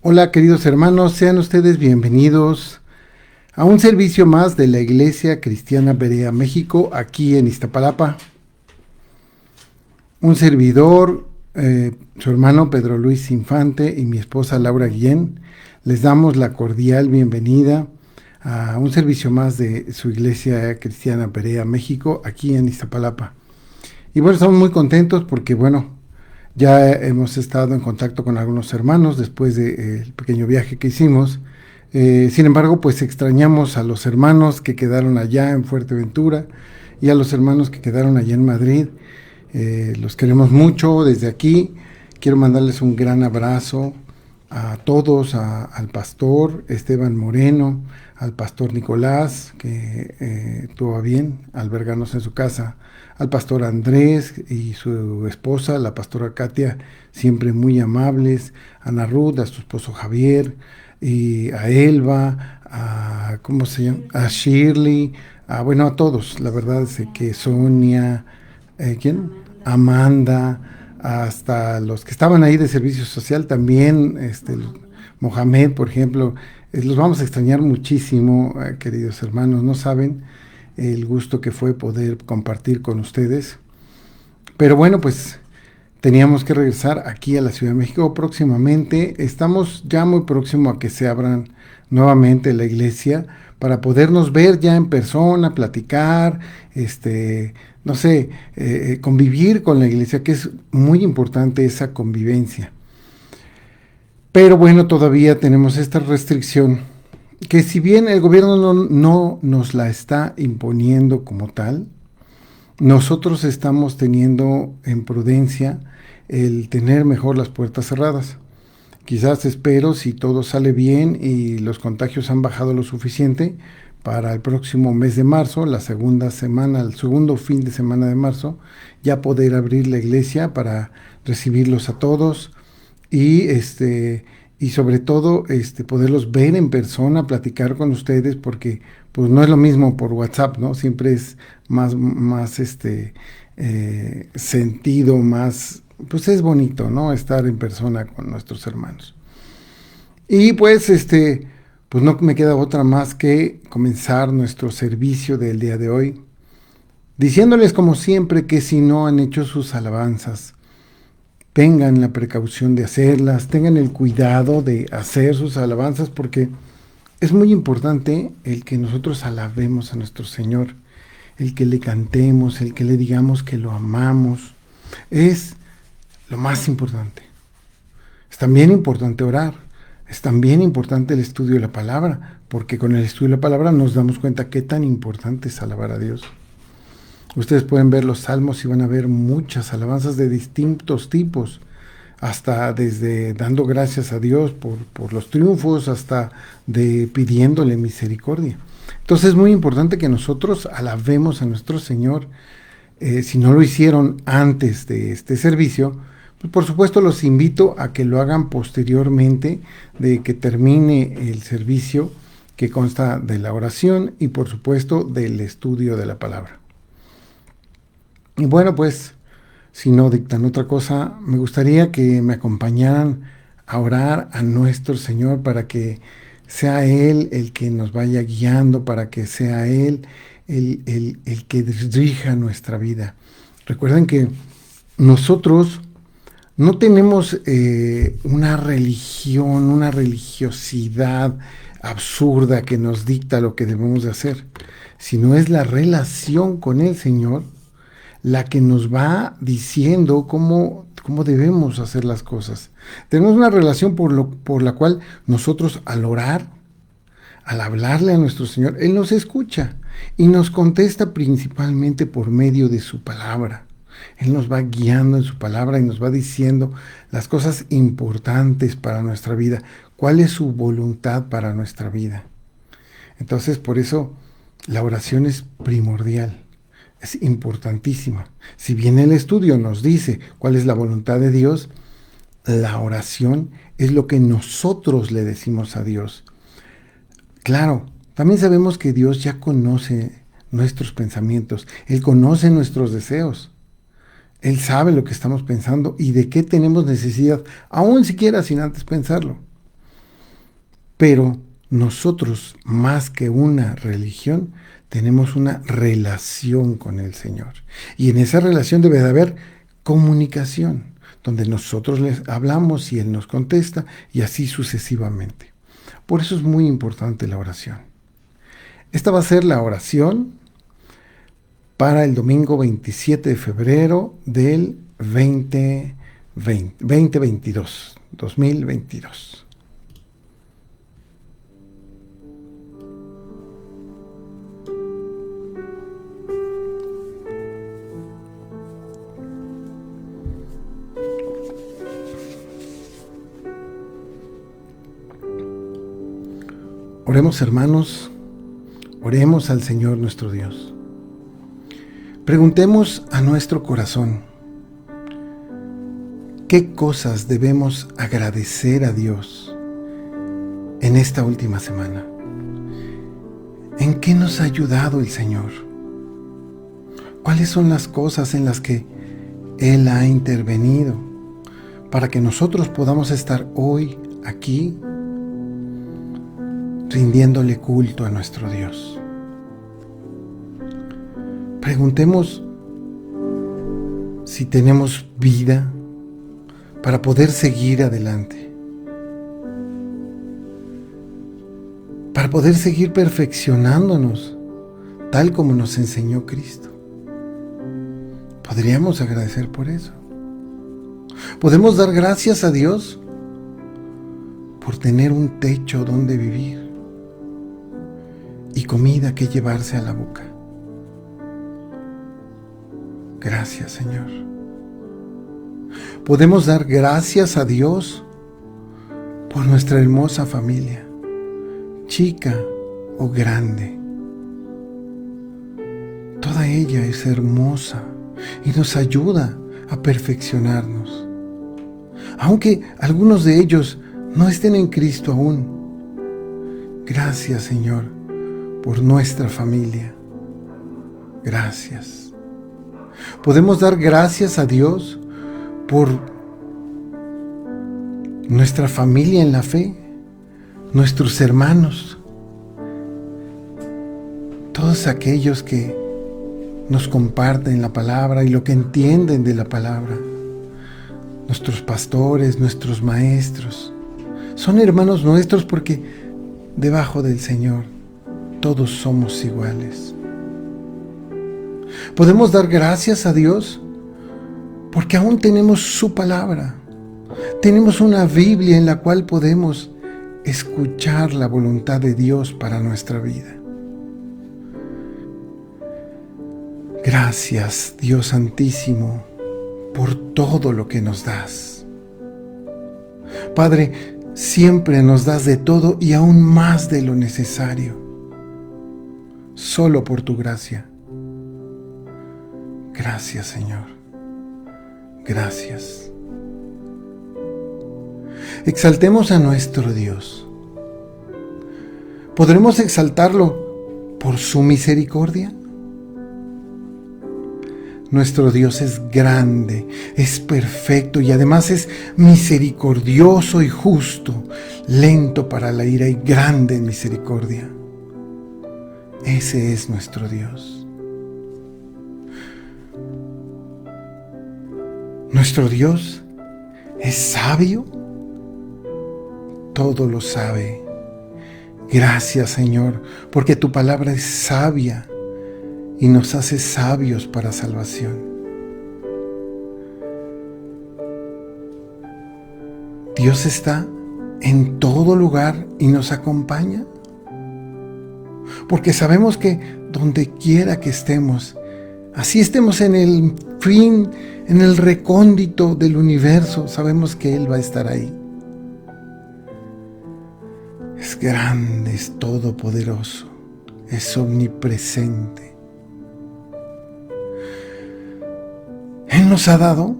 Hola queridos hermanos, sean ustedes bienvenidos a un servicio más de la Iglesia Cristiana Berea México, aquí en Iztapalapa. Un servidor, su hermano Pedro Luis Infante y mi esposa Laura Guillén, les damos la cordial bienvenida a un servicio más de su Iglesia Cristiana Berea México, aquí en Iztapalapa. Y bueno, estamos muy contentos porque ya hemos estado en contacto con algunos hermanos después del pequeño viaje que hicimos. Sin embargo, pues extrañamos a los hermanos que quedaron allá en Fuerteventura y a los hermanos que quedaron allá en Madrid. Los queremos mucho desde aquí. Quiero mandarles un gran abrazo a todos, al pastor Esteban Moreno, al pastor Nicolás, que tuvo a bien albergarnos en su casa, al pastor Andrés y su esposa, la pastora Katia, siempre muy amables, a Ana Ruth, a su esposo Javier, y a Elba, ¿cómo se llama? A Shirley, a todos, la verdad es que Sonia, ¿quién? Amanda, hasta los que estaban ahí de servicio social también, Mohamed, por ejemplo, los vamos a extrañar muchísimo, queridos hermanos, no saben el gusto que fue poder compartir con ustedes. Pero bueno, pues teníamos que regresar aquí a la Ciudad de México próximamente. Estamos ya muy próximo a que se abran nuevamente la iglesia para podernos ver ya en persona, platicar, convivir con la iglesia, que es muy importante esa convivencia. Pero bueno, todavía tenemos esta restricción que si bien el gobierno no nos la está imponiendo como tal, nosotros estamos teniendo en prudencia el tener mejor las puertas cerradas. Quizás espero, si todo sale bien y los contagios han bajado lo suficiente, para el próximo mes de marzo, la segunda semana, el segundo fin de semana de marzo, ya poder abrir la iglesia para recibirlos a todos y sobre todo poderlos ver en persona, platicar con ustedes, porque pues no es lo mismo por WhatsApp, ¿no? Siempre es más sentido, más, pues es bonito, ¿no? Estar en persona con nuestros hermanos. Y pues pues no me queda otra más que comenzar nuestro servicio del día de hoy, diciéndoles como siempre que si no han hecho sus alabanzas, tengan la precaución de hacerlas, tengan el cuidado de hacer sus alabanzas, porque es muy importante el que nosotros alabemos a nuestro Señor, el que le cantemos, el que le digamos que lo amamos, es lo más importante. Es también importante orar, es también importante el estudio de la palabra, porque con el estudio de la palabra nos damos cuenta qué tan importante es alabar a Dios. Ustedes pueden ver los salmos y van a ver muchas alabanzas de distintos tipos, hasta desde dando gracias a Dios por los triunfos, hasta de pidiéndole misericordia. Entonces es muy importante que nosotros alabemos a nuestro Señor. Si no lo hicieron antes de este servicio, pues por supuesto los invito a que lo hagan posteriormente de que termine el servicio, que consta de la oración y por supuesto del estudio de la palabra. Y bueno, pues, si no dictan otra cosa, me gustaría que me acompañaran a orar a nuestro Señor para que sea Él el que nos vaya guiando, para que sea Él el que dirija nuestra vida. Recuerden que nosotros no tenemos una religión, una religiosidad absurda que nos dicta lo que debemos de hacer, sino es la relación con el Señor la que nos va diciendo cómo debemos hacer las cosas. Tenemos una relación por la cual nosotros al orar, al hablarle a nuestro Señor, Él nos escucha y nos contesta principalmente por medio de su palabra. Él nos va guiando en su palabra y nos va diciendo las cosas importantes para nuestra vida, cuál es su voluntad para nuestra vida. Entonces, por eso la oración es primordial. Es importantísima. Si bien el estudio nos dice cuál es la voluntad de Dios, la oración es lo que nosotros le decimos a Dios. Claro, también sabemos que Dios ya conoce nuestros pensamientos, Él conoce nuestros deseos, Él sabe lo que estamos pensando y de qué tenemos necesidad, aún siquiera sin antes pensarlo. Pero nosotros, más que una religión, tenemos una relación con el Señor. Y en esa relación debe de haber comunicación, donde nosotros les hablamos y Él nos contesta, y así sucesivamente. Por eso es muy importante la oración. Esta va a ser la oración para el domingo 27 de febrero del 2022. Oremos, hermanos, oremos al Señor nuestro Dios. Preguntemos a nuestro corazón, ¿qué cosas debemos agradecer a Dios en esta última semana? ¿En qué nos ha ayudado el Señor? ¿Cuáles son las cosas en las que Él ha intervenido para que nosotros podamos estar hoy aquí rindiéndole culto a nuestro Dios? Preguntemos si tenemos vida para poder seguir adelante, para poder seguir perfeccionándonos tal como nos enseñó Cristo. Podríamos agradecer por eso. Podemos dar gracias a Dios por tener un techo donde vivir y comida que llevarse a la boca. Gracias, Señor. Podemos dar gracias a Dios por nuestra hermosa familia, chica o grande. Toda ella es hermosa y nos ayuda a perfeccionarnos. Aunque algunos de ellos no estén en Cristo aún. Gracias, Señor, por nuestra familia. Gracias. Podemos dar gracias a Dios por nuestra familia en la fe, nuestros hermanos, todos aquellos que nos comparten la palabra y lo que entienden de la palabra, nuestros pastores, nuestros maestros, son hermanos nuestros porque debajo del Señor todos somos iguales. Podemos dar gracias a Dios porque aún tenemos su palabra. Tenemos una Biblia en la cual podemos escuchar la voluntad de Dios para nuestra vida. Gracias, Dios Santísimo, por todo lo que nos das. Padre, siempre nos das de todo y aún más de lo necesario, solo por tu gracia. Gracias, Señor. Gracias. Exaltemos a nuestro Dios. ¿Podremos exaltarlo por su misericordia? Nuestro Dios es grande, es perfecto y además es misericordioso y justo, lento para la ira y grande en misericordia. Ese es nuestro Dios. Nuestro Dios es sabio, todo lo sabe. Gracias, Señor, porque tu palabra es sabia y nos hace sabios para salvación. Dios está en todo lugar y nos acompaña, porque sabemos que donde quiera que estemos, así estemos en el fin, en el recóndito del universo, sabemos que Él va a estar ahí. Es grande, es todopoderoso, es omnipresente. Él nos ha dado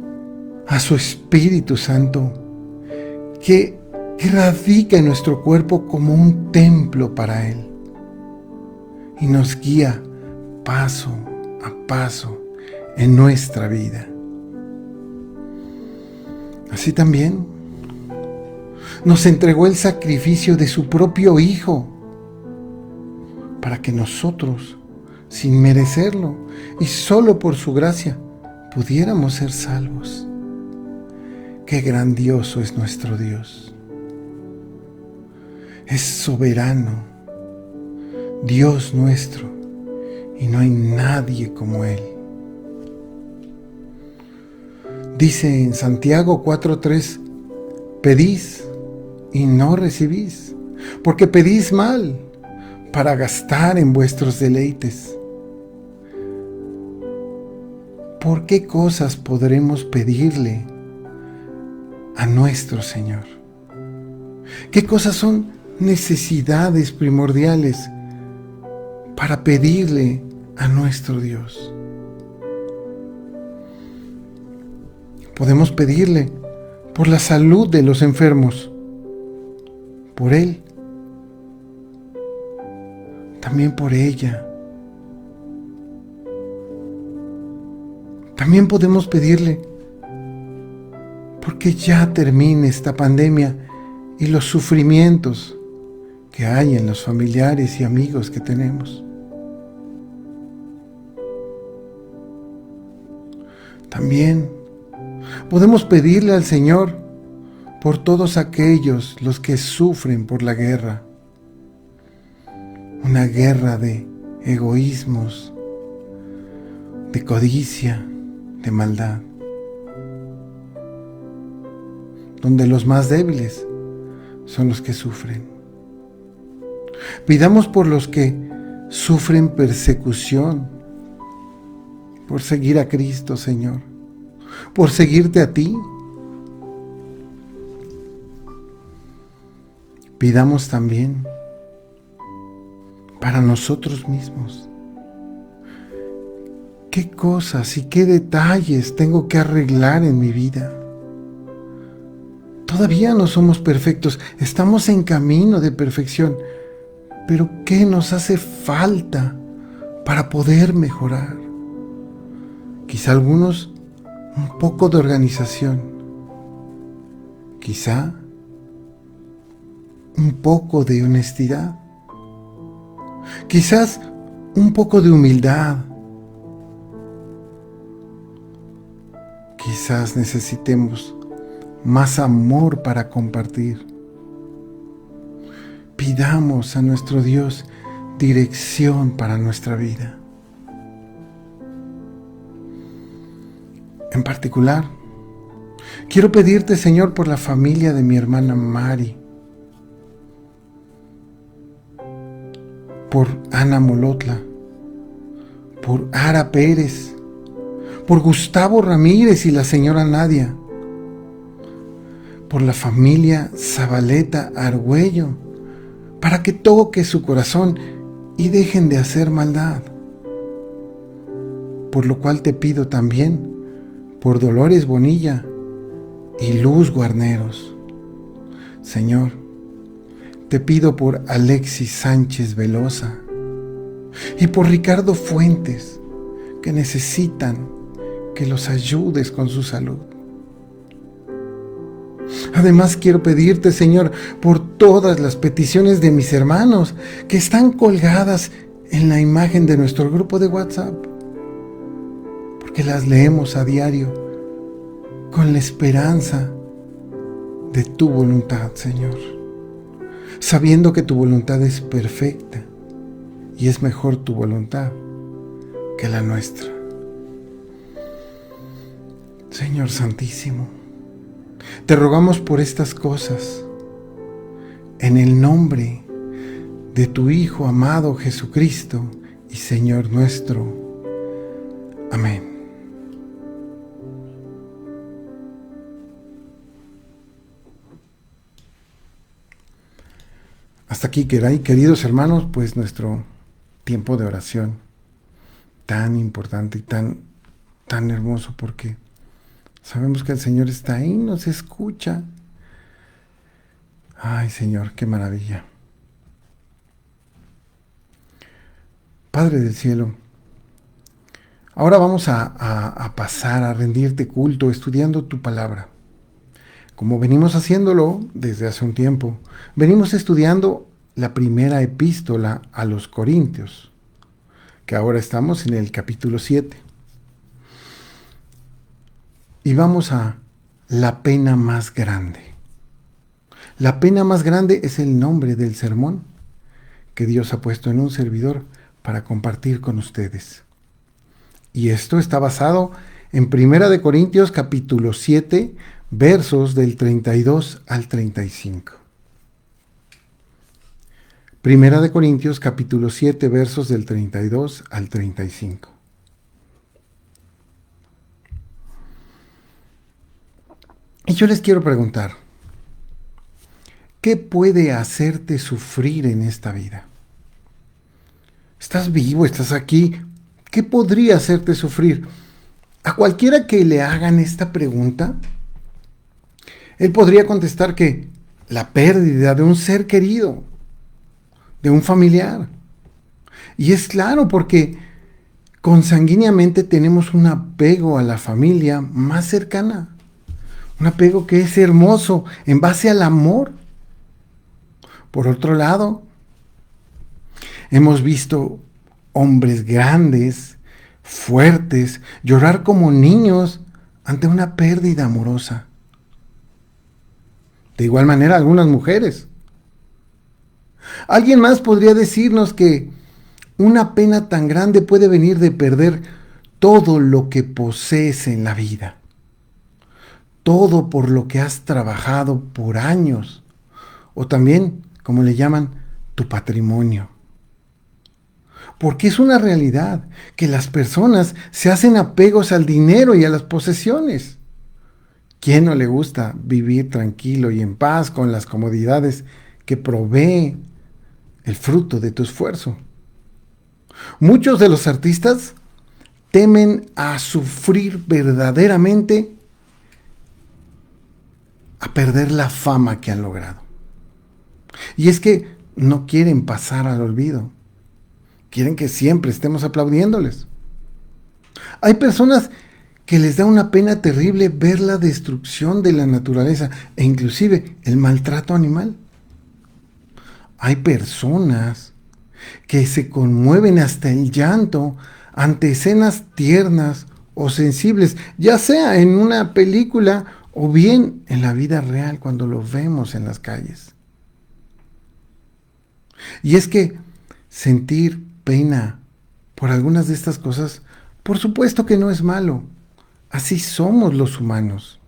a su Espíritu Santo que radica en nuestro cuerpo como un templo para Él y nos guía paso a paso en nuestra vida. Así también nos entregó el sacrificio de su propio Hijo para que nosotros, sin merecerlo y solo por su gracia, pudiéramos ser salvos. Qué grandioso es nuestro Dios. Es soberano, Dios nuestro, y no hay nadie como Él. Dice en Santiago 4:3, pedís y no recibís, porque pedís mal para gastar en vuestros deleites. ¿Por qué cosas podremos pedirle a nuestro Señor? ¿Qué cosas son necesidades primordiales para pedirle a nuestro Dios? Podemos pedirle por la salud de los enfermos, por él, también por ella. También podemos pedirle porque ya termine esta pandemia y los sufrimientos que hay en los familiares y amigos que tenemos. También podemos pedirle al Señor por todos aquellos los que sufren por la guerra. Una guerra de egoísmos, de codicia, de maldad, donde los más débiles son los que sufren. Pidamos por los que sufren persecución, por seguir a Cristo, Señor, por seguirte a ti. Pidamos también para nosotros mismos. ¿Qué cosas y qué detalles tengo que arreglar en mi vida? Todavía no somos perfectos, estamos en camino de perfección, pero ¿qué nos hace falta para poder mejorar? Quizá algunos un poco de organización, quizá un poco de honestidad, quizás un poco de humildad. Quizás necesitemos más amor para compartir. Pidamos a nuestro Dios dirección para nuestra vida. En particular, quiero pedirte, Señor, por la familia de mi hermana Mari, por Ana Molotla, por Ara Pérez, por Gustavo Ramírez y la señora Nadia, por la familia Zabaleta Argüello, para que toque su corazón y dejen de hacer maldad. Por lo cual te pido también por Dolores Bonilla y Luz Guarneros. Señor, te pido por Alexis Sánchez Velosa y por Ricardo Fuentes, que necesitan que los ayudes con su salud. Además quiero pedirte, Señor, por todas las peticiones de mis hermanos que están colgadas en la imagen de nuestro grupo de WhatsApp, porque las leemos a diario con la esperanza de tu voluntad, Señor, sabiendo que tu voluntad es perfecta y es mejor tu voluntad que la nuestra. Señor Santísimo, te rogamos por estas cosas en el nombre de tu Hijo amado Jesucristo y Señor nuestro. Amén. Hasta aquí, queridos hermanos, pues nuestro tiempo de oración tan importante y tan hermoso, porque sabemos que el Señor está ahí, nos escucha. Ay, Señor, qué maravilla. Padre del cielo, ahora vamos a pasar a rendirte culto estudiando tu palabra, como venimos haciéndolo desde hace un tiempo, venimos estudiando la primera epístola a los Corintios, que ahora estamos en el capítulo 7. Y vamos a la pena más grande. La pena más grande es el nombre del sermón que Dios ha puesto en un servidor para compartir con ustedes. Y esto está basado en 1 Corintios capítulo 7, versos del 32 al 35. 1 Corintios capítulo 7, versos del 32 al 35. Y yo les quiero preguntar, ¿qué puede hacerte sufrir en esta vida? Estás vivo, estás aquí. ¿Qué podría hacerte sufrir? A cualquiera que le hagan esta pregunta, él podría contestar que la pérdida de un ser querido, de un familiar. Y es claro, porque consanguíneamente tenemos un apego a la familia más cercana. Un apego que es hermoso en base al amor. Por otro lado, hemos visto hombres grandes, fuertes, llorar como niños ante una pérdida amorosa. De igual manera, algunas mujeres. Alguien más podría decirnos que una pena tan grande puede venir de perder todo lo que posees en la vida. Todo por lo que has trabajado por años. O también, como le llaman, tu patrimonio. Porque es una realidad que las personas se hacen apegos al dinero y a las posesiones. ¿Quién no le gusta vivir tranquilo y en paz con las comodidades que provee el fruto de tu esfuerzo? Muchos de los artistas temen a sufrir verdaderamente, a perder la fama que han logrado. Y es que no quieren pasar al olvido. Quieren que siempre estemos aplaudiéndoles. Hay personas que les da una pena terrible ver la destrucción de la naturaleza e inclusive el maltrato animal. Hay personas que se conmueven hasta el llanto ante escenas tiernas o sensibles, ya sea en una película o bien en la vida real cuando lo vemos en las calles. Y es que sentir pena por algunas de estas cosas, por supuesto que no es malo. Así somos los humanos.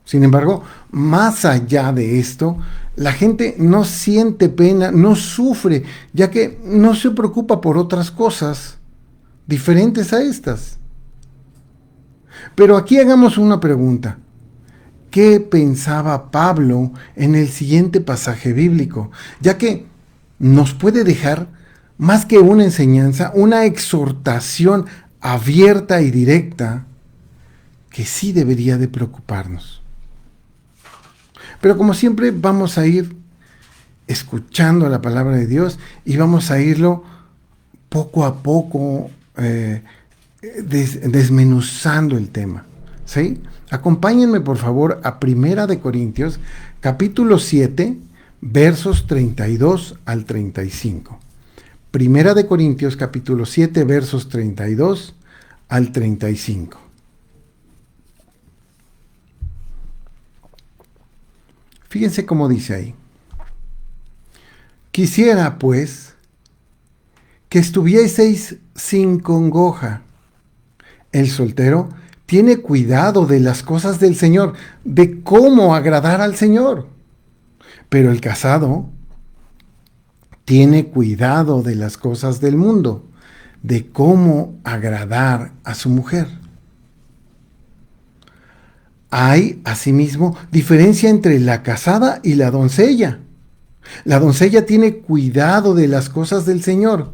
Sin embargo, más allá de esto, la gente no siente pena, no sufre, ya que no se preocupa por otras cosas diferentes a estas. Pero aquí hagamos una pregunta. ¿Qué pensaba Pablo en el siguiente pasaje bíblico? Ya que nos puede dejar más que una enseñanza, una exhortación abierta y directa que sí debería de preocuparnos. Pero como siempre vamos a ir escuchando la palabra de Dios y vamos a irlo poco a poco desmenuzando el tema, ¿sí? Acompáñenme por favor a 1 Corintios capítulo 7 versos 32 al 35. 1 Corintios capítulo 7 versos 32 al 35. Fíjense cómo dice ahí. Quisiera, pues, que estuvieseis sin congoja. El soltero tiene cuidado de las cosas del Señor, de cómo agradar al Señor. Pero el casado tiene cuidado de las cosas del mundo, de cómo agradar a su mujer. Hay, asimismo, diferencia entre la casada y la doncella. La doncella tiene cuidado de las cosas del Señor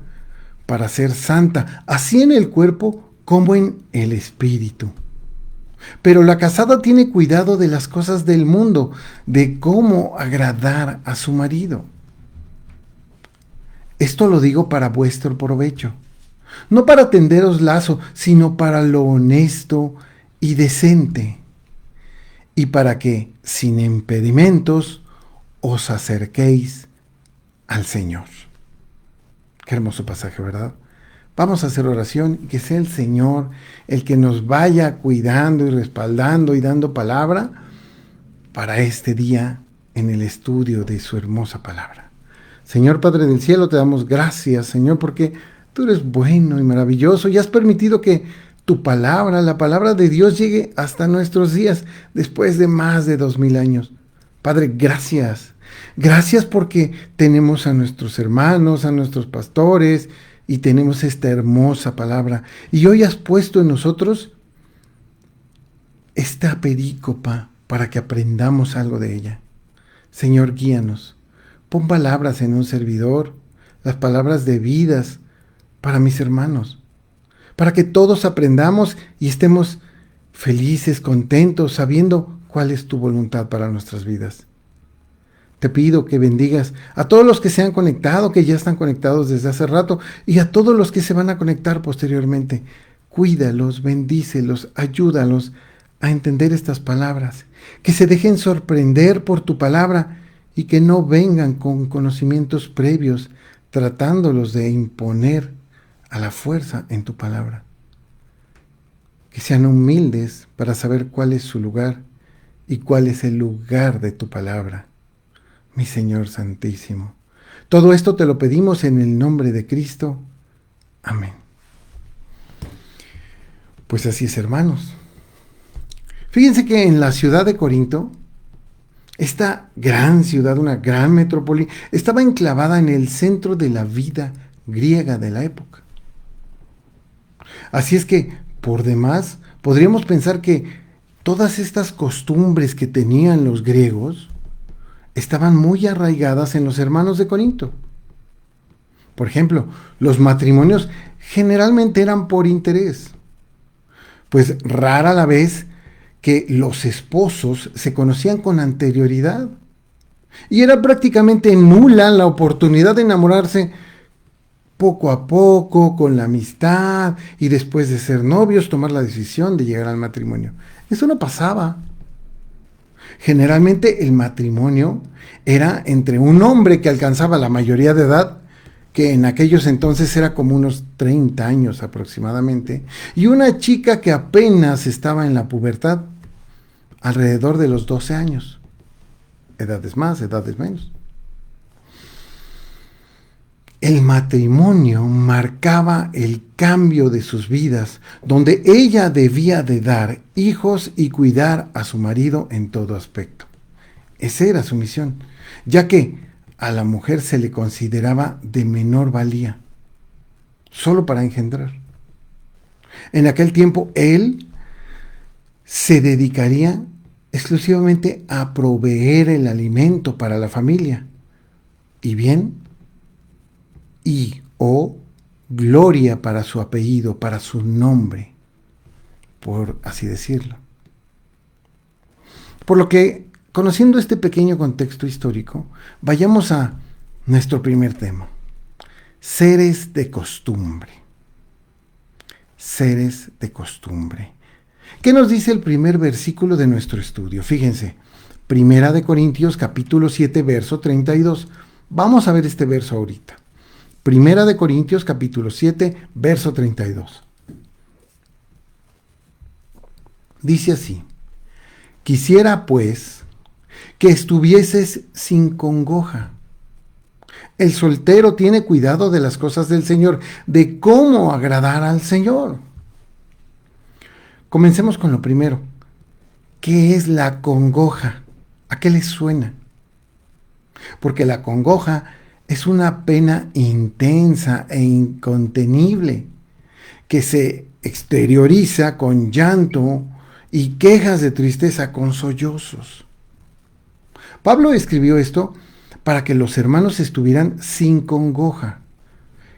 para ser santa, así en el cuerpo como en el espíritu. Pero la casada tiene cuidado de las cosas del mundo, de cómo agradar a su marido. Esto lo digo para vuestro provecho, no para tenderos lazo, sino para lo honesto y decente. y para que, sin impedimentos, os acerquéis al Señor. Qué hermoso pasaje, ¿verdad? Vamos a hacer oración y que sea el Señor el que nos vaya cuidando y respaldando y dando palabra para este día en el estudio de su hermosa palabra. Señor Padre del Cielo, te damos gracias, Señor, porque tú eres bueno y maravilloso y has permitido que tu palabra, la palabra de Dios, llegue hasta nuestros días después de más de 2000 años. Padre, gracias. Gracias porque tenemos a nuestros hermanos, a nuestros pastores y tenemos esta hermosa palabra. Y hoy has puesto en nosotros esta perícopa para que aprendamos algo de ella. Señor, guíanos. Pon palabras en un servidor, las palabras de vidas para mis hermanos, para que todos aprendamos y estemos felices, contentos, sabiendo cuál es tu voluntad para nuestras vidas. Te pido que bendigas a todos los que se han conectado, que ya están conectados desde hace rato, y a todos los que se van a conectar posteriormente. Cuídalos, bendícelos, ayúdalos a entender estas palabras, que se dejen sorprender por tu palabra y que no vengan con conocimientos previos tratándolos de imponer a la fuerza en tu palabra. Que sean humildes para saber cuál es su lugar y cuál es el lugar de tu palabra. Mi Señor Santísimo. Todo esto te lo pedimos en el nombre de Cristo. Amén. Pues así es, hermanos. Fíjense que en la ciudad de Corinto, esta gran ciudad, una gran metrópoli, estaba enclavada en el centro de la vida griega de la época. Así es que, por demás, podríamos pensar que todas estas costumbres que tenían los griegos estaban muy arraigadas en los hermanos de Corinto. Por ejemplo, los matrimonios generalmente eran por interés, pues rara la vez que los esposos se conocían con anterioridad y era prácticamente nula la oportunidad de enamorarse poco a poco, con la amistad y después de ser novios tomar la decisión de llegar al matrimonio. Eso no pasaba. Generalmente el matrimonio era entre un hombre que alcanzaba la mayoría de edad, que en aquellos entonces era como unos 30 años aproximadamente, y una chica que apenas estaba en la pubertad, alrededor de los 12 años. Edades más, edades menos. El matrimonio marcaba el cambio de sus vidas, donde ella debía de dar hijos y cuidar a su marido en todo aspecto. Esa era su misión, ya que a la mujer se le consideraba de menor valía, solo para engendrar. En aquel tiempo, él se dedicaría exclusivamente a proveer el alimento para la familia, y bien, o gloria para su apellido, para su nombre, por así decirlo. Por lo que, conociendo este pequeño contexto histórico, vayamos a nuestro primer tema: seres de costumbre. Seres de costumbre. ¿Qué nos dice el primer versículo de nuestro estudio? Fíjense, Primera de Corintios capítulo 7, verso 32. Vamos a ver este verso ahorita. Primera de Corintios capítulo 7, verso 32. Dice así: quisiera pues que estuvieses sin congoja. El soltero tiene cuidado de las cosas del Señor, de cómo agradar al Señor. Comencemos con lo primero. ¿Qué es la congoja? ¿A qué les suena? Porque la congoja es una pena intensa e incontenible que se exterioriza con llanto y quejas de tristeza con sollozos. Pablo escribió esto para que los hermanos estuvieran sin congoja,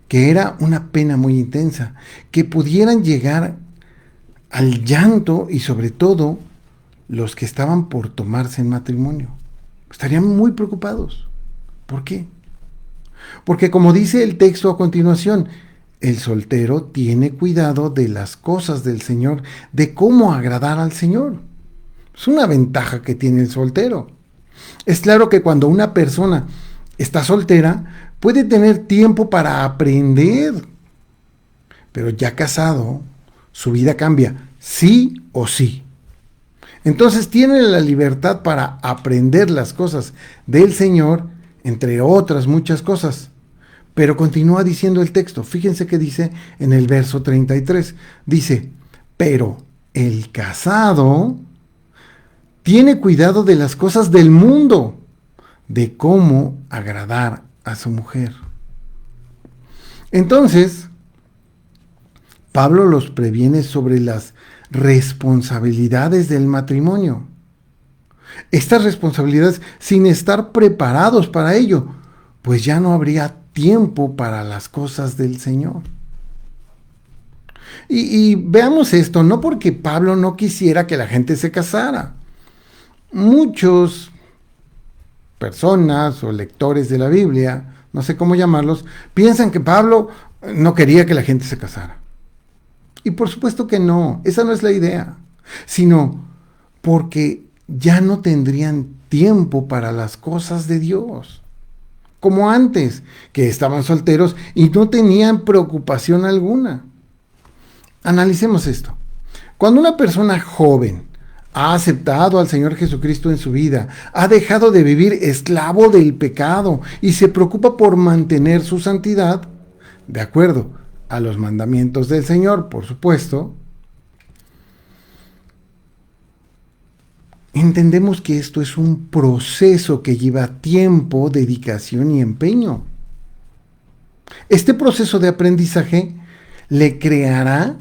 que era una pena muy intensa, que pudieran llegar al llanto y sobre todo los que estaban por tomarse en matrimonio. Estarían muy preocupados. ¿Por qué? Porque como dice el texto a continuación, el soltero tiene cuidado de las cosas del Señor, de cómo agradar al Señor. Es una ventaja que tiene el soltero. Es claro que cuando una persona está soltera, puede tener tiempo para aprender, pero ya casado, su vida cambia, sí o sí. Entonces tiene la libertad para aprender las cosas del Señor, entre otras muchas cosas. Pero continúa diciendo el texto, fíjense que dice en el verso 33, dice, pero el casado tiene cuidado de las cosas del mundo, de cómo agradar a su mujer. Entonces, Pablo los previene sobre las responsabilidades del matrimonio. Estas responsabilidades sin estar preparados para ello, pues ya no habría tiempo para las cosas del Señor. Y veamos esto, no porque Pablo no quisiera que la gente se casara. Muchos personas o lectores de la Biblia, no sé cómo llamarlos, piensan que Pablo no quería que la gente se casara. Y por supuesto que no, esa no es la idea, sino porque ya no tendrían tiempo para las cosas de Dios, como antes, que estaban solteros y no tenían preocupación alguna. Analicemos esto. Cuando una persona joven ha aceptado al Señor Jesucristo en su vida, ha dejado de vivir esclavo del pecado y se preocupa por mantener su santidad, de acuerdo a los mandamientos del Señor, por supuesto, entendemos que esto es un proceso que lleva tiempo, dedicación y empeño. Este proceso de aprendizaje le creará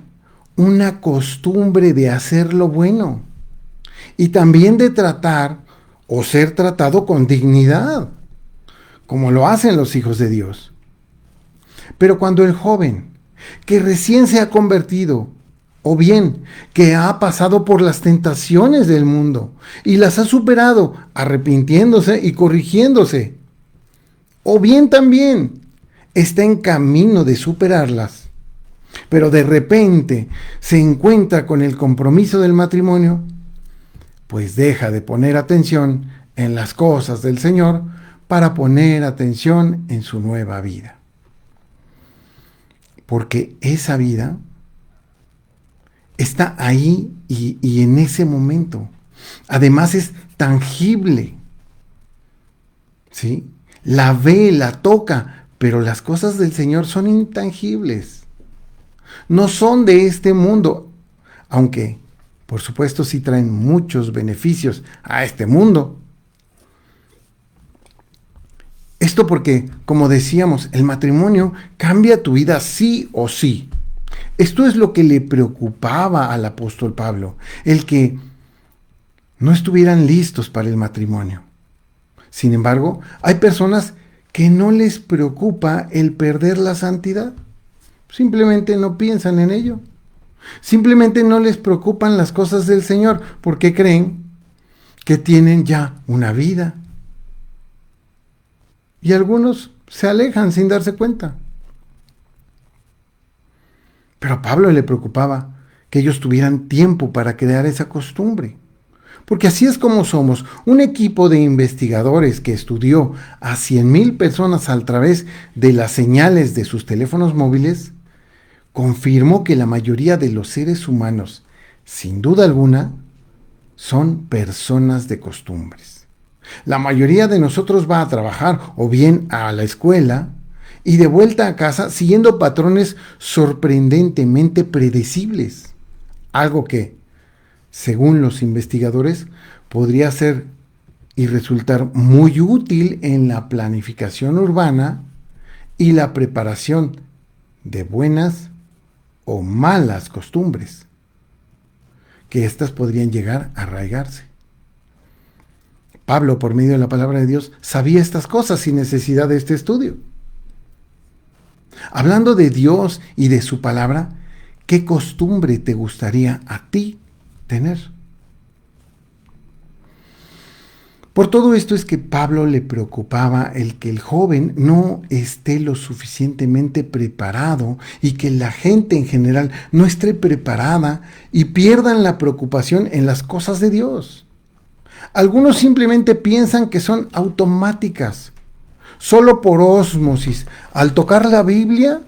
una costumbre de hacer lo bueno y también de tratar o ser tratado con dignidad, como lo hacen los hijos de Dios. Pero cuando el joven, que recién se ha convertido, o bien que ha pasado por las tentaciones del mundo y las ha superado arrepintiéndose y corrigiéndose, o bien también está en camino de superarlas, pero de repente se encuentra con el compromiso del matrimonio, pues deja de poner atención en las cosas del Señor para poner atención en su nueva vida. Porque esa vida está ahí y en ese momento. Además es tangible, ¿sí? La ve, la toca, pero las cosas del Señor son intangibles. No son de este mundo, aunque por supuesto sí traen muchos beneficios a este mundo. Esto porque, como decíamos, el matrimonio cambia tu vida sí o sí. Esto es lo que le preocupaba al apóstol Pablo, el que no estuvieran listos para el matrimonio. Sin embargo, hay personas que no les preocupa el perder la santidad. Simplemente no piensan en ello. Simplemente no les preocupan las cosas del Señor porque creen que tienen ya una vida. Y algunos se alejan sin darse cuenta. Pero a Pablo le preocupaba que ellos tuvieran tiempo para crear esa costumbre. Porque así es como somos, un equipo de investigadores que estudió a 100,000 personas a través de las señales de sus teléfonos móviles, confirmó que la mayoría de los seres humanos, sin duda alguna, son personas de costumbres. La mayoría de nosotros va a trabajar o bien a la escuela y de vuelta a casa siguiendo patrones sorprendentemente predecibles. Algo que, según los investigadores, podría ser y resultar muy útil en la planificación urbana y la preparación de buenas o malas costumbres, que éstas podrían llegar a arraigarse. Pablo, por medio de la palabra de Dios, sabía estas cosas sin necesidad de este estudio. Hablando de Dios y de su palabra, ¿qué costumbre te gustaría a ti tener? Por todo esto es que Pablo le preocupaba el que el joven no esté lo suficientemente preparado y que la gente en general no esté preparada y pierdan la preocupación en las cosas de Dios. Algunos simplemente piensan que son automáticas, solo por ósmosis. Al tocar la Biblia,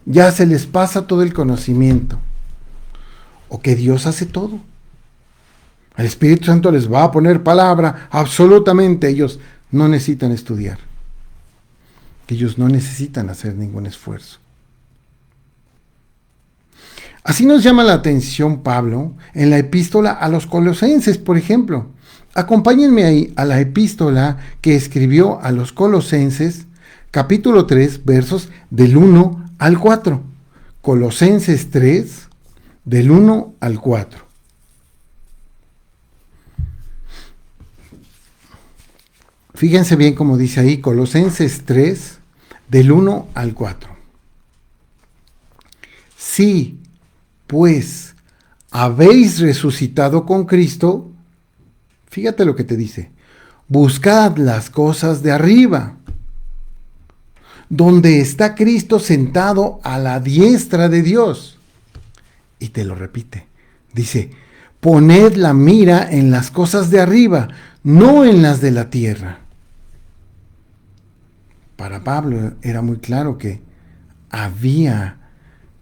ya se les pasa todo el conocimiento. O que Dios hace todo. El Espíritu Santo les va a poner palabra, absolutamente. Ellos no necesitan estudiar. Ellos no necesitan hacer ningún esfuerzo. Así nos llama la atención Pablo en la epístola a los Colosenses, por ejemplo. Acompáñenme ahí a la epístola que escribió a los Colosenses, capítulo 3, versos del 1 al 4. Colosenses 3, del 1 al 4. Fíjense bien cómo dice ahí, Colosenses 3, del 1 al 4. Sí, pues, habéis resucitado con Cristo, fíjate lo que te dice, buscad las cosas de arriba, donde está Cristo sentado a la diestra de Dios. Y te lo repite, dice, poned la mira en las cosas de arriba, no en las de la tierra. Para Pablo era muy claro que había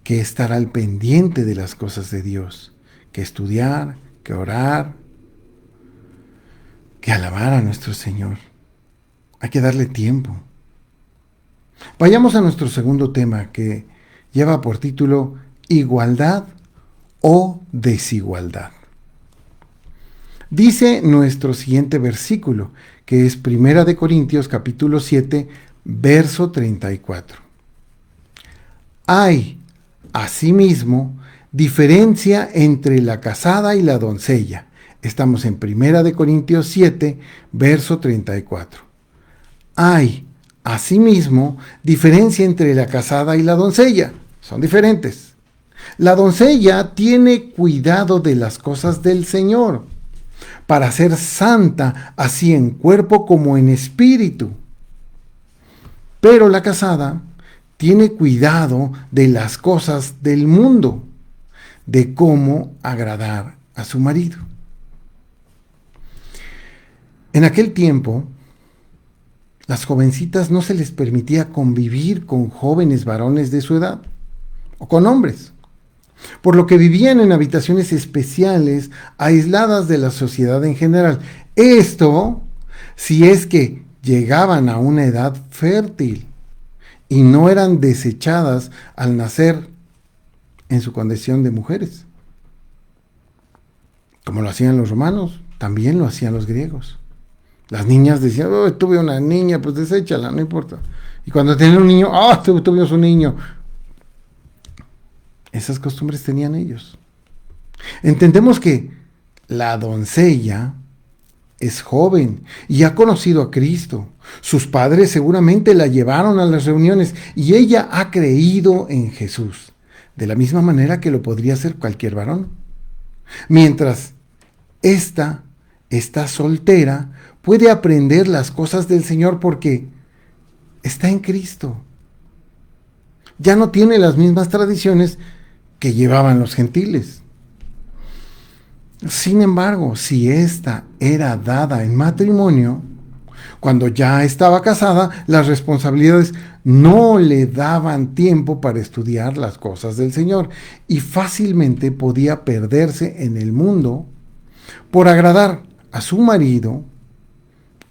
que estar al pendiente de las cosas de Dios, que estudiar, que orar, que alabar a nuestro Señor. Hay que darle tiempo. Vayamos a nuestro segundo tema, que lleva por título Igualdad o desigualdad. Dice nuestro siguiente versículo, que es 1 Corintios capítulo 7, verso 34. Hay, asimismo, diferencia entre la casada y la doncella. Estamos en 1 Corintios 7, verso 34. Hay, asimismo, diferencia entre la casada y la doncella. Son diferentes. La doncella tiene cuidado de las cosas del Señor, para ser santa, así en cuerpo como en espíritu. Pero la casada tiene cuidado de las cosas del mundo, de cómo agradar a su marido. En aquel tiempo, las jovencitas no se les permitía convivir con jóvenes varones de su edad, o con hombres, por lo que vivían en habitaciones especiales, aisladas de la sociedad en general. Esto, si es que llegaban a una edad fértil y no eran desechadas al nacer en su condición de mujeres. Como lo hacían los romanos, también lo hacían los griegos. Las niñas decían, oh, tuve una niña, pues deséchala, no importa. Y cuando tenían un niño, oh, tuvimos un niño. Esas costumbres tenían ellos. Entendemos que la doncella es joven y ha conocido a Cristo. Sus padres seguramente la llevaron a las reuniones y ella ha creído en Jesús, de la misma manera que lo podría hacer cualquier varón. Mientras ésta está soltera, puede aprender las cosas del Señor porque está en Cristo. Ya no tiene las mismas tradiciones que llevaban los gentiles. Sin embargo, si ésta era dada en matrimonio, cuando ya estaba casada, las responsabilidades no le daban tiempo para estudiar las cosas del Señor y fácilmente podía perderse en el mundo por agradar a su marido,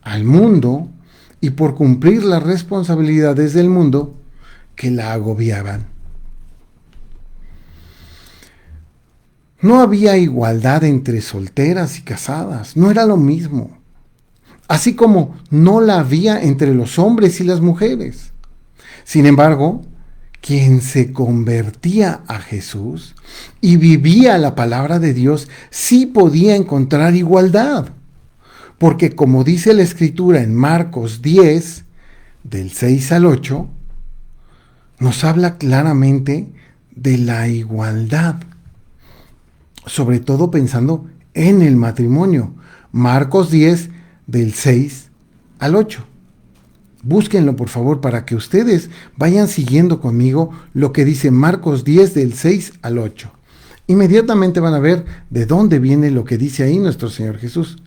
al mundo y por cumplir las responsabilidades del mundo que la agobiaban. No había igualdad entre solteras y casadas, no era lo mismo. Así como no la había entre los hombres y las mujeres. Sin embargo, quien se convertía a Jesús y vivía la palabra de Dios, sí podía encontrar igualdad. Porque como dice la Escritura en Marcos 10, del 6 al 8, nos habla claramente de la igualdad. Sobre todo pensando en el matrimonio. Marcos 10, del 6 al 8. Búsquenlo, por favor, para que ustedes vayan siguiendo conmigo lo que dice Marcos 10, del 6 al 8. Inmediatamente van a ver de dónde viene lo que dice ahí nuestro Señor Jesús.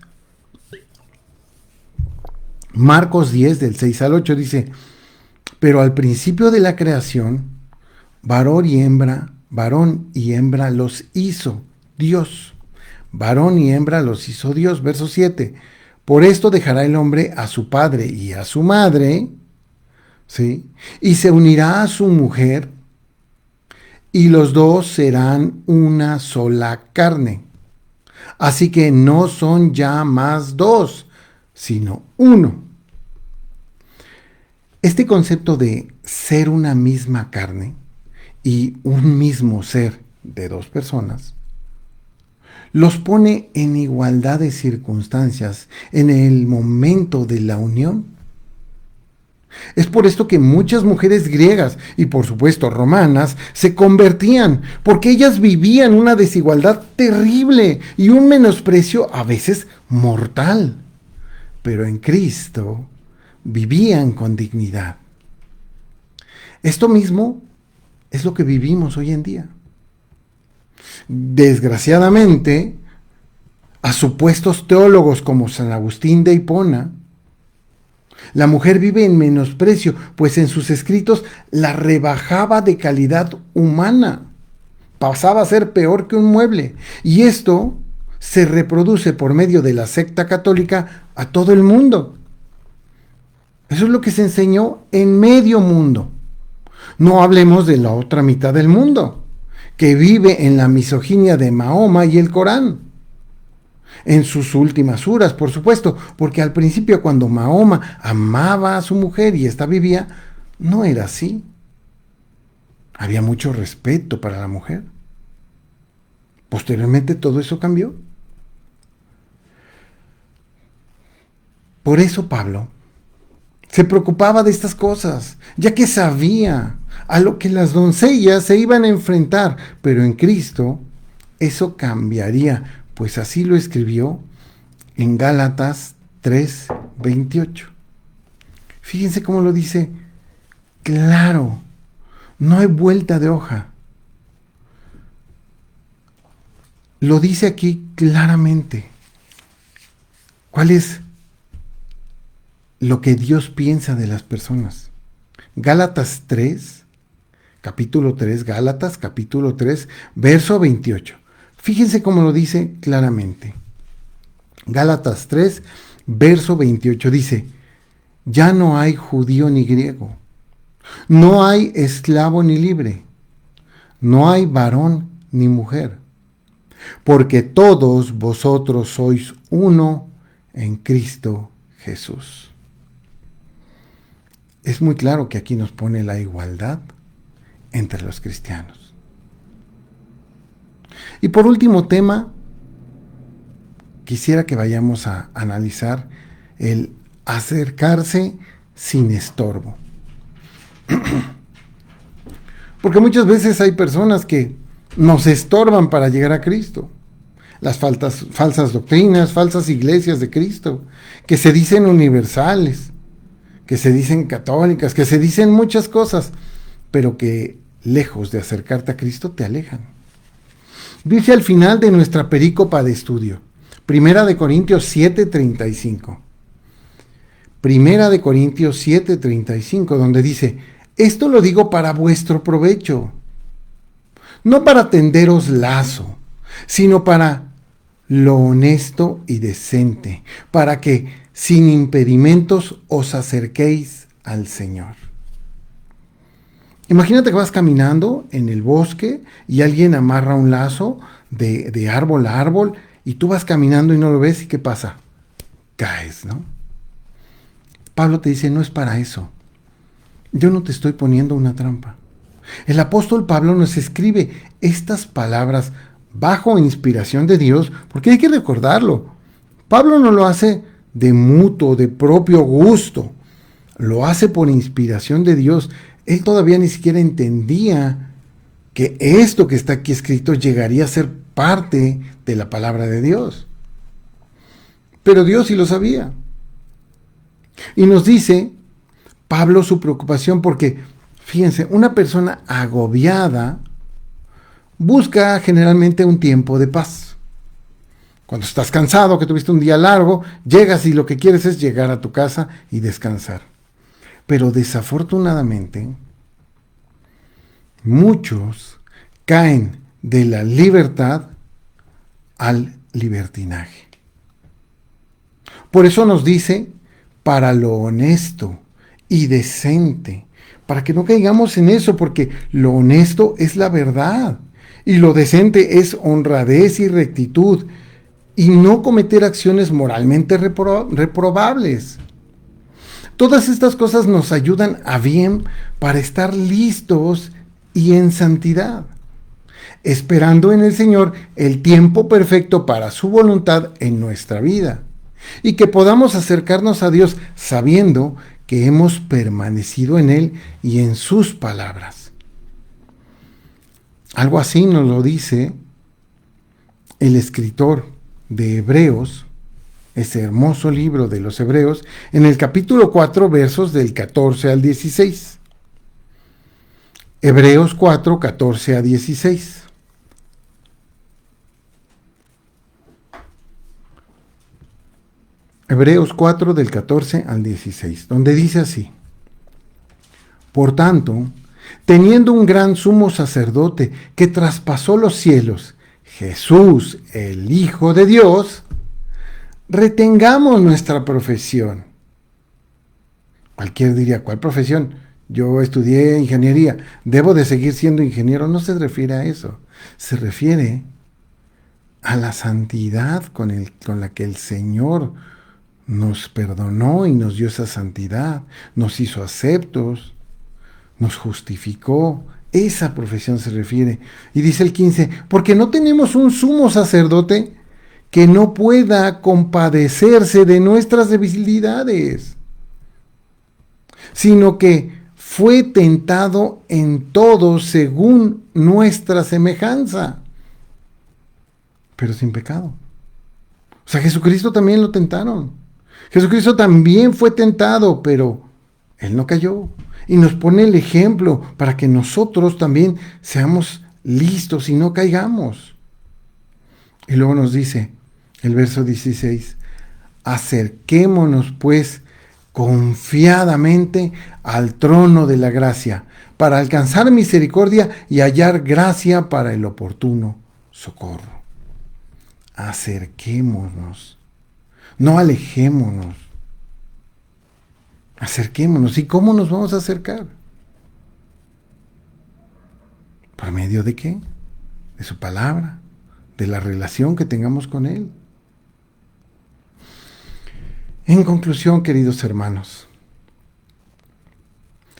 Marcos 10, del 6 al 8 dice, pero al principio de la creación, varón y hembra los hizo Dios. Varón y hembra los hizo Dios. Verso 7. Por esto dejará el hombre a su padre y a su madre, ¿sí? Y se unirá a su mujer, y los dos serán una sola carne. Así que no son ya más dos, sino uno. Este concepto de ser una misma carne y un mismo ser de dos personas los pone en igualdad de circunstancias en el momento de la unión. Es por esto que muchas mujeres griegas y por supuesto romanas se convertían, porque ellas vivían una desigualdad terrible y un menosprecio a veces mortal. Pero en Cristo vivían con dignidad. Esto mismo es lo que vivimos hoy en día. Desgraciadamente, a supuestos teólogos como San Agustín de Hipona, la mujer vive en menosprecio, pues en sus escritos la rebajaba de calidad humana. Pasaba a ser peor que un mueble. Y esto se reproduce por medio de la secta católica a todo el mundo. Eso es lo que se enseñó en medio mundo. No hablemos de la otra mitad del mundo, que vive en la misoginia de Mahoma y el Corán. En sus últimas suras, por supuesto, porque al principio cuando Mahoma amaba a su mujer y ésta vivía, no era así. Había mucho respeto para la mujer. Posteriormente todo eso cambió. Por eso Pablo se preocupaba de estas cosas, ya que sabía a lo que las doncellas se iban a enfrentar, pero en Cristo eso cambiaría, pues así lo escribió en Gálatas 3:28. Fíjense cómo lo dice claro, no hay vuelta de hoja. Lo dice aquí claramente. ¿Cuál es lo que Dios piensa de las personas? Gálatas 3, capítulo 3, Gálatas capítulo 3, verso 28. Fíjense cómo lo dice claramente. Gálatas 3, verso 28 dice, ya no hay judío ni griego, no hay esclavo ni libre, no hay varón ni mujer, porque todos vosotros sois uno en Cristo Jesús. Es muy claro que aquí nos pone la igualdad entre los cristianos. Y por último tema, quisiera que vayamos a analizar el acercarse sin estorbo. Porque muchas veces hay personas que nos estorban para llegar a Cristo. Las falsas doctrinas, falsas iglesias de Cristo, que se dicen universales, que se dicen católicas, que se dicen muchas cosas, pero que lejos de acercarte a Cristo te alejan. Dice al final de nuestra perícopa de estudio, Primera de Corintios 7:35. Primera de Corintios 7:35, donde dice, esto lo digo para vuestro provecho, no para tenderos lazo, sino para lo honesto y decente, para que sin impedimentos os acerquéis al Señor. Imagínate que vas caminando en el bosque y alguien amarra un lazo de árbol a árbol y tú vas caminando y no lo ves y ¿qué pasa? Caes, ¿no? Pablo te dice, no es para eso. Yo no te estoy poniendo una trampa. El apóstol Pablo nos escribe estas palabras bajo inspiración de Dios, porque hay que recordarlo. Pablo no lo hace de mutuo, de propio gusto. Lo hace por inspiración de Dios. Él todavía ni siquiera entendía que esto que está aquí escrito llegaría a ser parte de la palabra de Dios. Pero Dios sí lo sabía. Y nos dice Pablo su preocupación porque, fíjense, una persona agobiada busca generalmente un tiempo de paz. Cuando estás cansado, que tuviste un día largo, llegas y lo que quieres es llegar a tu casa y descansar. Pero desafortunadamente, muchos caen de la libertad al libertinaje. Por eso nos dice, para lo honesto y decente, para que no caigamos en eso, porque lo honesto es la verdad y lo decente es honradez y rectitud y no cometer acciones moralmente reprobables. Todas estas cosas nos ayudan a bien para estar listos y en santidad, esperando en el Señor el tiempo perfecto para su voluntad en nuestra vida, y que podamos acercarnos a Dios sabiendo que hemos permanecido en Él y en sus palabras. Algo así nos lo dice el escritor de Hebreos, ese hermoso libro de los Hebreos, en el capítulo 4, versos del 14 al 16. Hebreos 4, 14 a 16. Hebreos 4 del 14 al 16, donde dice así: Por tanto, teniendo un gran sumo sacerdote que traspasó los cielos, Jesús, el Hijo de Dios, retengamos nuestra profesión. Cualquiera diría, ¿cuál profesión? Yo estudié ingeniería, ¿debo de seguir siendo ingeniero? No se refiere a eso, se refiere a la santidad con la que el Señor nos perdonó y nos dio esa santidad, nos hizo aceptos, nos justificó. Esa profesión se refiere. Y dice el 15, porque no tenemos un sumo sacerdote que no pueda compadecerse de nuestras debilidades, sino que fue tentado en todo según nuestra semejanza, pero sin pecado. O sea, Jesucristo también lo tentaron. Jesucristo también fue tentado, pero Él no cayó. Y nos pone el ejemplo para que nosotros también seamos listos y no caigamos. Y luego nos dice el verso 16, acerquémonos pues confiadamente al trono de la gracia, para alcanzar misericordia y hallar gracia para el oportuno socorro. Acerquémonos, no alejémonos. Acerquémonos. ¿Y cómo nos vamos a acercar? ¿Por medio de qué? De su palabra, de la relación que tengamos con Él. En conclusión, queridos hermanos,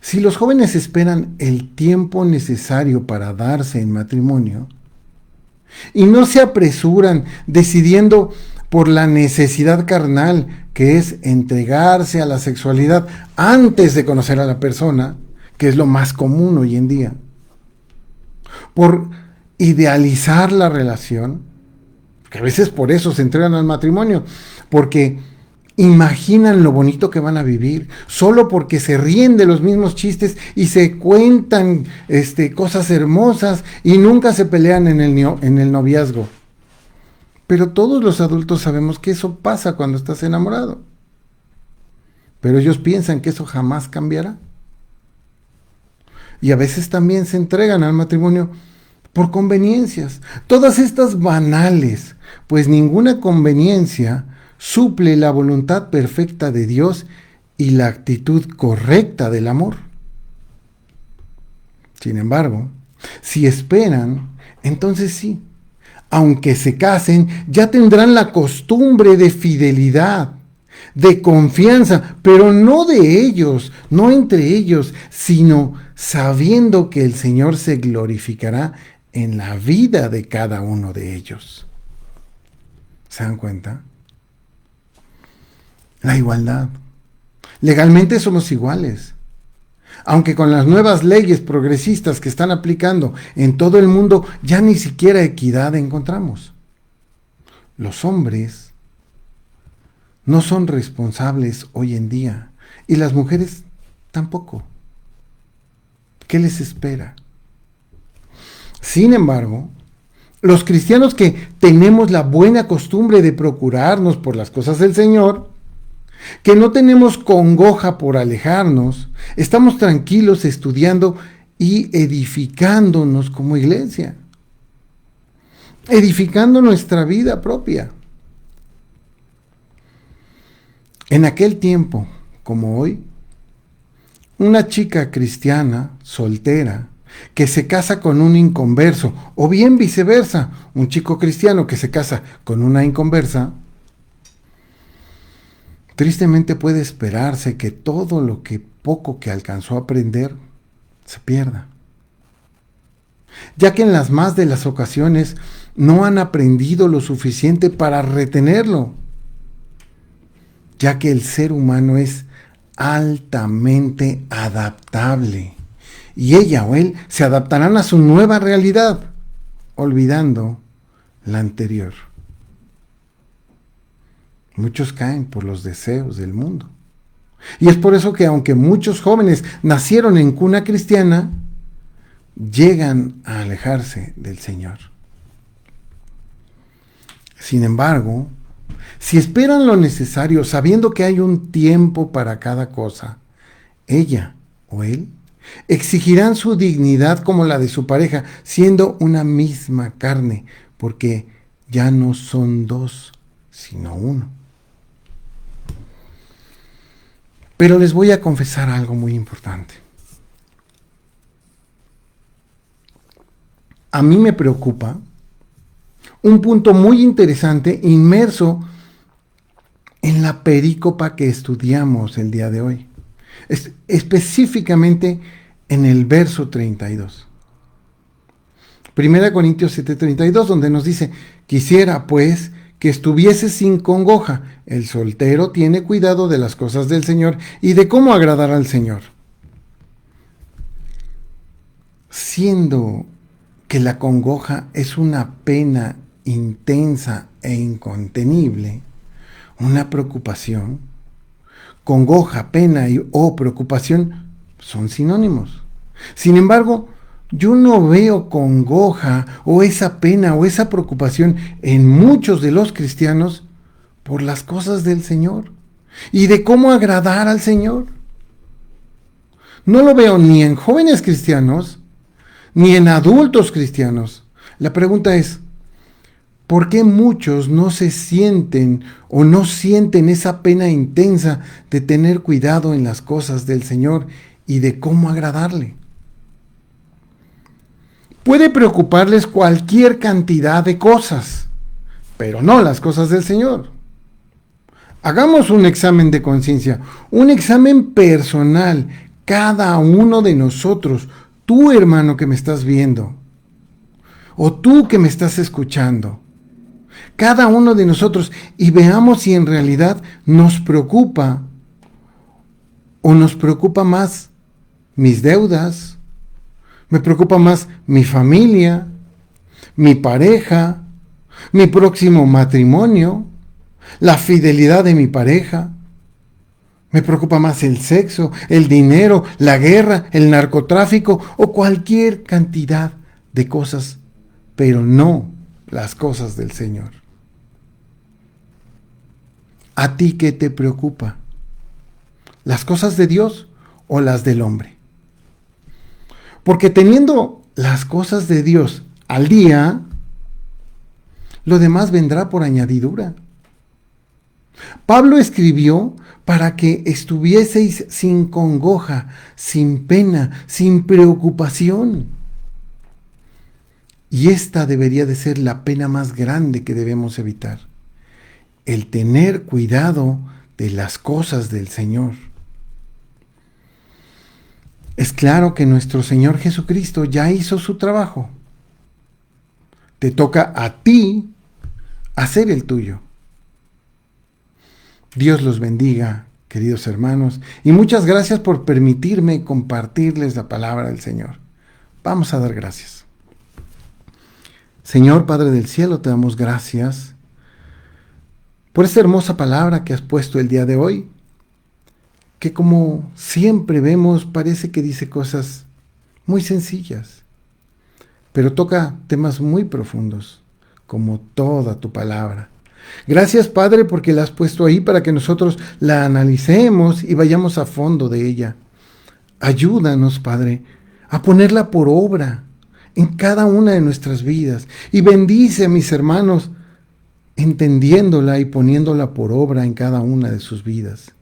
si los jóvenes esperan el tiempo necesario para darse en matrimonio y no se apresuran decidiendo por la necesidad carnal que es entregarse a la sexualidad antes de conocer a la persona, que es lo más común hoy en día, por idealizar la relación, que a veces por eso se entregan al matrimonio, porque imaginan lo bonito que van a vivir, solo porque se ríen de los mismos chistes y se cuentan cosas hermosas y nunca se pelean en el noviazgo. Pero todos los adultos sabemos que eso pasa cuando estás enamorado. Pero ellos piensan que eso jamás cambiará. Y a veces también se entregan al matrimonio por conveniencias. Todas estas banales, pues ninguna conveniencia suple la voluntad perfecta de Dios y la actitud correcta del amor. Sin embargo, si esperan, entonces sí, aunque se casen, ya tendrán la costumbre de fidelidad, de confianza, pero no de ellos, no entre ellos, sino sabiendo que el Señor se glorificará en la vida de cada uno de ellos. ¿Se dan cuenta? La igualdad. Legalmente somos iguales. Aunque con las nuevas leyes progresistas que están aplicando en todo el mundo, ya ni siquiera equidad encontramos. Los hombres no son responsables hoy en día y las mujeres tampoco. ¿Qué les espera? Sin embargo, Los cristianos que tenemos la buena costumbre de procurarnos por las cosas del Señor, que no tenemos congoja por alejarnos, estamos tranquilos estudiando y edificándonos como iglesia, edificando nuestra vida propia. En aquel tiempo, como hoy, una chica cristiana, soltera, que se casa con un inconverso, o bien viceversa, un chico cristiano que se casa con una inconversa, tristemente puede esperarse que todo lo que poco que alcanzó a aprender se pierda, ya que en las más de las ocasiones no han aprendido lo suficiente para retenerlo, ya que el ser humano es altamente adaptable y ella o él se adaptarán a su nueva realidad, olvidando la anterior. Muchos caen por los deseos del mundo. Y es por eso que aunque muchos jóvenes nacieron en cuna cristiana, llegan a alejarse del Señor. Sin embargo, si esperan lo necesario, sabiendo que hay un tiempo para cada cosa, ella o él exigirán su dignidad como la de su pareja, siendo una misma carne, porque ya no son dos, sino uno. Pero les voy a confesar algo muy importante. A mí me preocupa un punto muy interesante inmerso en la perícopa que estudiamos el día de hoy, específicamente en el verso 32. 1 Corintios 7:32, donde nos dice: quisiera pues que estuviese sin congoja. El soltero tiene cuidado de las cosas del Señor y de cómo agradar al Señor. Siendo que la congoja es una pena intensa e incontenible, una preocupación, congoja, pena o preocupación son sinónimos. Sin embargo, yo no veo congoja o esa pena o esa preocupación en muchos de los cristianos por las cosas del Señor y de cómo agradar al Señor. No lo veo ni en jóvenes cristianos ni en adultos cristianos. La pregunta es, ¿por qué muchos no se sienten o no sienten esa pena intensa de tener cuidado en las cosas del Señor y de cómo agradarle? Puede preocuparles cualquier cantidad de cosas, pero no las cosas del Señor. Hagamos un examen de conciencia, un examen personal, cada uno de nosotros, tú hermano que me estás viendo, o tú que me estás escuchando, cada uno de nosotros, y veamos si en realidad nos preocupa o nos preocupa más mis deudas, me preocupa más mi familia, mi pareja, mi próximo matrimonio, la fidelidad de mi pareja. Me preocupa más el sexo, el dinero, la guerra, el narcotráfico o cualquier cantidad de cosas, pero no las cosas del Señor. ¿A ti qué te preocupa? ¿Las cosas de Dios o las del hombre? Porque teniendo las cosas de Dios al día, lo demás vendrá por añadidura. Pablo escribió para que estuvieseis sin congoja, sin pena, sin preocupación. Y esta debería de ser la pena más grande que debemos evitar: el tener cuidado de las cosas del Señor. Es claro que nuestro Señor Jesucristo ya hizo su trabajo. Te toca a ti hacer el tuyo. Dios los bendiga, queridos hermanos, y muchas gracias por permitirme compartirles la palabra del Señor. Vamos a dar gracias. Señor Padre del cielo, te damos gracias por esta hermosa palabra que has puesto el día de hoy, que como siempre vemos parece que dice cosas muy sencillas, pero toca temas muy profundos, como toda tu palabra. Gracias, Padre, porque la has puesto ahí para que nosotros la analicemos y vayamos a fondo de ella. Ayúdanos, Padre, a ponerla por obra en cada una de nuestras vidas, y bendice a mis hermanos entendiéndola y poniéndola por obra en cada una de sus vidas.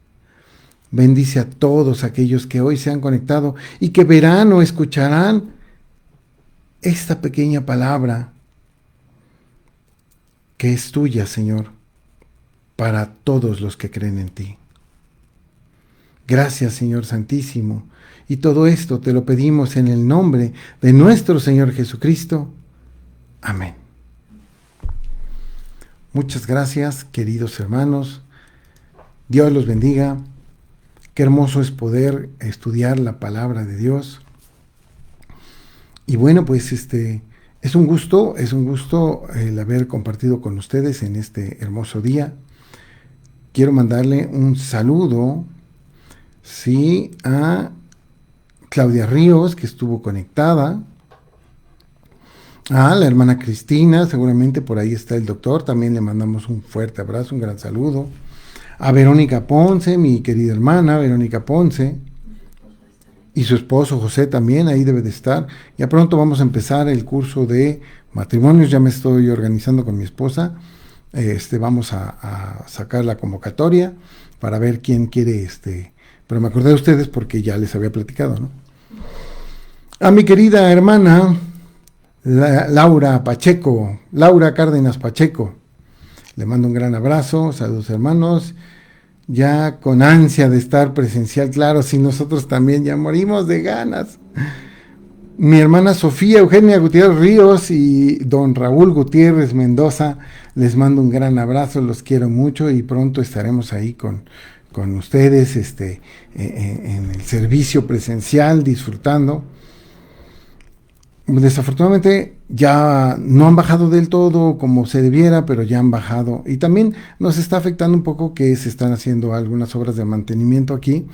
Bendice a todos aquellos que hoy se han conectado y que verán o escucharán esta pequeña palabra que es tuya, Señor, para todos los que creen en ti. Gracias, Señor Santísimo. Y todo esto te lo pedimos en el nombre de nuestro Señor Jesucristo. Amén. Muchas gracias, queridos hermanos. Dios los bendiga. Qué hermoso es poder estudiar la palabra de Dios. Y bueno, pues es un gusto el haber compartido con ustedes en este hermoso día. Quiero mandarle un saludo, sí, a Claudia Ríos, que estuvo conectada, a la hermana Cristina, seguramente por ahí está el doctor, también le mandamos un fuerte abrazo, un gran saludo, a Verónica Ponce, mi querida hermana Verónica Ponce, y su esposo José también, ahí debe de estar. Ya pronto vamos a empezar el curso de matrimonios, ya me estoy organizando con mi esposa, vamos a sacar la convocatoria para ver quién quiere, pero me acordé de ustedes porque ya les había platicado, ¿no? A mi querida hermana Laura Pacheco, Laura Cárdenas Pacheco, le mando un gran abrazo, saludos hermanos, ya con ansia de estar presencial, claro, si nosotros también ya morimos de ganas. Mi hermana Sofía Eugenia Gutiérrez Ríos y don Raúl Gutiérrez Mendoza, les mando un gran abrazo, los quiero mucho y pronto estaremos ahí con ustedes en el servicio presencial, disfrutando. Desafortunadamente ya no han bajado del todo como se debiera, pero ya han bajado. Y también nos está afectando un poco que se están haciendo algunas obras de mantenimiento aquí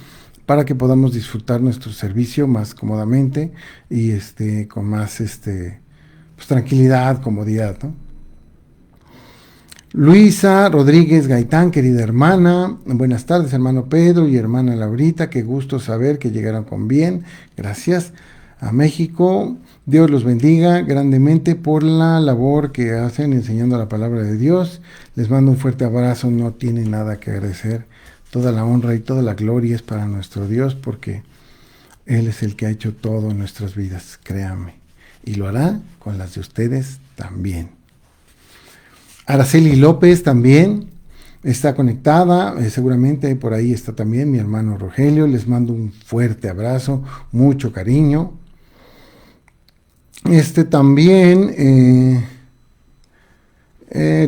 para que podamos disfrutar nuestro servicio más cómodamente y con más pues, tranquilidad, comodidad, ¿no? Luisa Rodríguez Gaitán, querida hermana, buenas tardes, hermano Pedro y hermana Laurita, qué gusto saber que llegaron con bien, gracias. A México, Dios los bendiga grandemente por la labor que hacen enseñando la palabra de Dios. Les mando un fuerte abrazo, no tienen nada que agradecer. Toda la honra y toda la gloria es para nuestro Dios porque Él es el que ha hecho todo en nuestras vidas, créanme. Y lo hará con las de ustedes también. Araceli López también está conectada, seguramente por ahí está también mi hermano Rogelio. Les mando un fuerte abrazo, mucho cariño.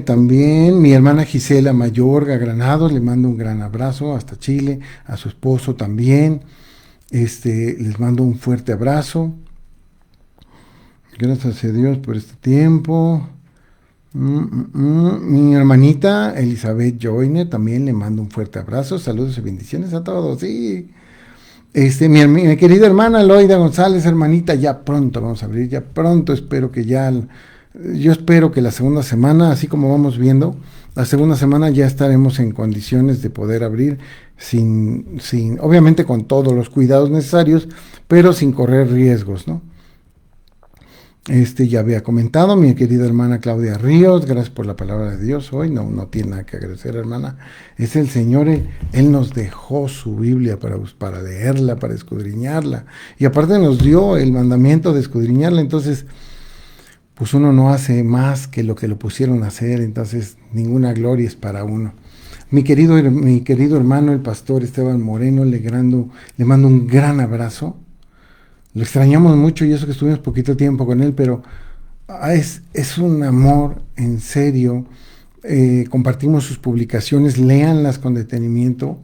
También mi hermana Gisela Mayorga Granados, le mando un gran abrazo hasta Chile, a su esposo también, les mando un fuerte abrazo, gracias a Dios por este tiempo. Mi hermanita Elizabeth Joyner también le mando un fuerte abrazo, saludos y bendiciones a todos, sí. Mi querida hermana Loida González, hermanita, ya pronto vamos a abrir, ya pronto, yo espero que la segunda semana, así como vamos viendo, la segunda semana ya estaremos en condiciones de poder abrir obviamente con todos los cuidados necesarios, pero sin correr riesgos, ¿no? Ya había comentado, mi querida hermana Claudia Ríos, gracias por la palabra de Dios hoy, no tiene nada que agradecer, hermana, es el Señor, Él nos dejó su Biblia para leerla, para escudriñarla, y aparte nos dio el mandamiento de escudriñarla, entonces, pues uno no hace más que lo pusieron a hacer, entonces ninguna gloria es para uno. Mi querido hermano, el pastor Esteban Moreno, le mando un gran abrazo. Lo extrañamos mucho y eso que estuvimos poquito tiempo con él, pero es un amor en serio. Compartimos sus publicaciones, léanlas con detenimiento,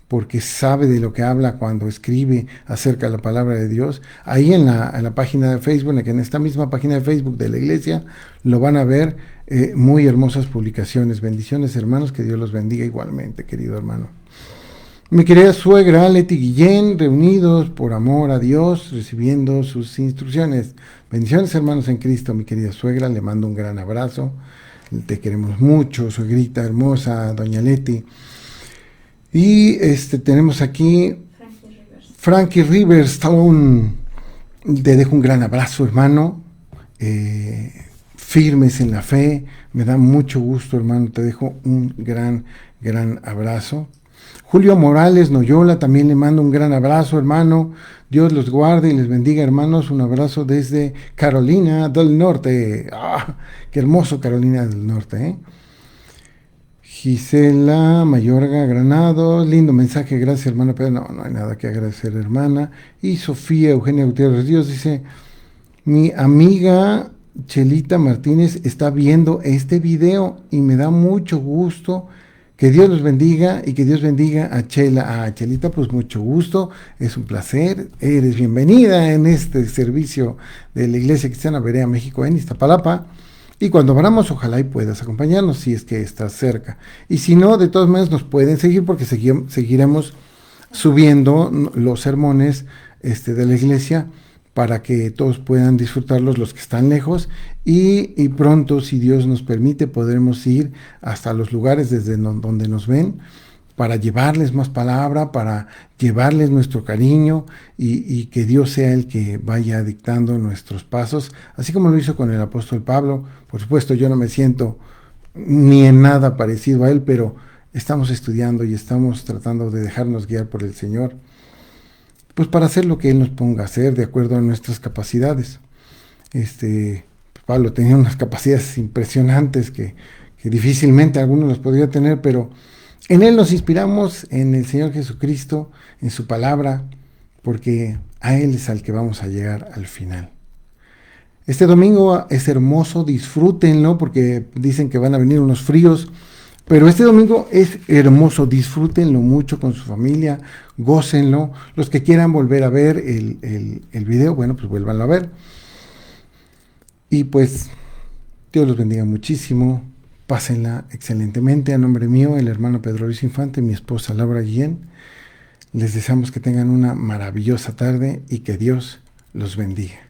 porque sabe de lo que habla cuando escribe acerca de la palabra de Dios. Ahí en la página de Facebook, en esta misma página de Facebook de la iglesia, lo van a ver, muy hermosas publicaciones. Bendiciones, hermanos, que Dios los bendiga igualmente, querido hermano. Mi querida suegra Leti Guillén, reunidos por amor a Dios, recibiendo sus instrucciones. Bendiciones, hermanos en Cristo, mi querida suegra, le mando un gran abrazo. Te queremos mucho, suegrita hermosa, doña Leti. Y tenemos aquí Frankie Rivers, te dejo un gran abrazo, hermano. Firmes en la fe, me da mucho gusto, hermano, te dejo un gran abrazo. Julio Morales Noyola, también le mando un gran abrazo, hermano. Dios los guarde y les bendiga, hermanos. Un abrazo desde Carolina del Norte. ¡Ah! ¡Qué hermoso Carolina del Norte! Gisela Mayorga Granados, lindo mensaje, gracias, hermana. Pero no hay nada que agradecer, hermana. Y Sofía Eugenia Gutiérrez Dios dice: mi amiga Chelita Martínez está viendo este video y me da mucho gusto. Que Dios los bendiga y que Dios bendiga a Chela. A Chelita, pues mucho gusto, es un placer. Eres bienvenida en este servicio de la Iglesia Cristiana Berea México en Iztapalapa. Y cuando abramos, ojalá y puedas acompañarnos si es que estás cerca. Y si no, de todas maneras nos pueden seguir porque seguiremos subiendo los sermones de la iglesia para que todos puedan disfrutarlos los que están lejos y pronto, si Dios nos permite, podremos ir hasta los lugares desde donde nos ven para llevarles más palabra, para llevarles nuestro cariño y que Dios sea el que vaya dictando nuestros pasos, así como lo hizo con el apóstol Pablo. Por supuesto, yo no me siento ni en nada parecido a él, pero estamos estudiando y estamos tratando de dejarnos guiar por el Señor, pues para hacer lo que Él nos ponga a hacer de acuerdo a nuestras capacidades. Pablo tenía unas capacidades impresionantes que difícilmente algunos los podría tener, pero en Él nos inspiramos, en el Señor Jesucristo, en su palabra, porque a Él es al que vamos a llegar al final. Este domingo es hermoso, disfrútenlo, porque dicen que van a venir unos fríos, pero este domingo es hermoso, disfrútenlo mucho con su familia, gócenlo. Los que quieran volver a ver el video, bueno, pues vuélvanlo a ver. Y pues, Dios los bendiga muchísimo, pásenla excelentemente. A nombre mío, el hermano Pedro Luis Infante, mi esposa Laura Guillén, les deseamos que tengan una maravillosa tarde y que Dios los bendiga.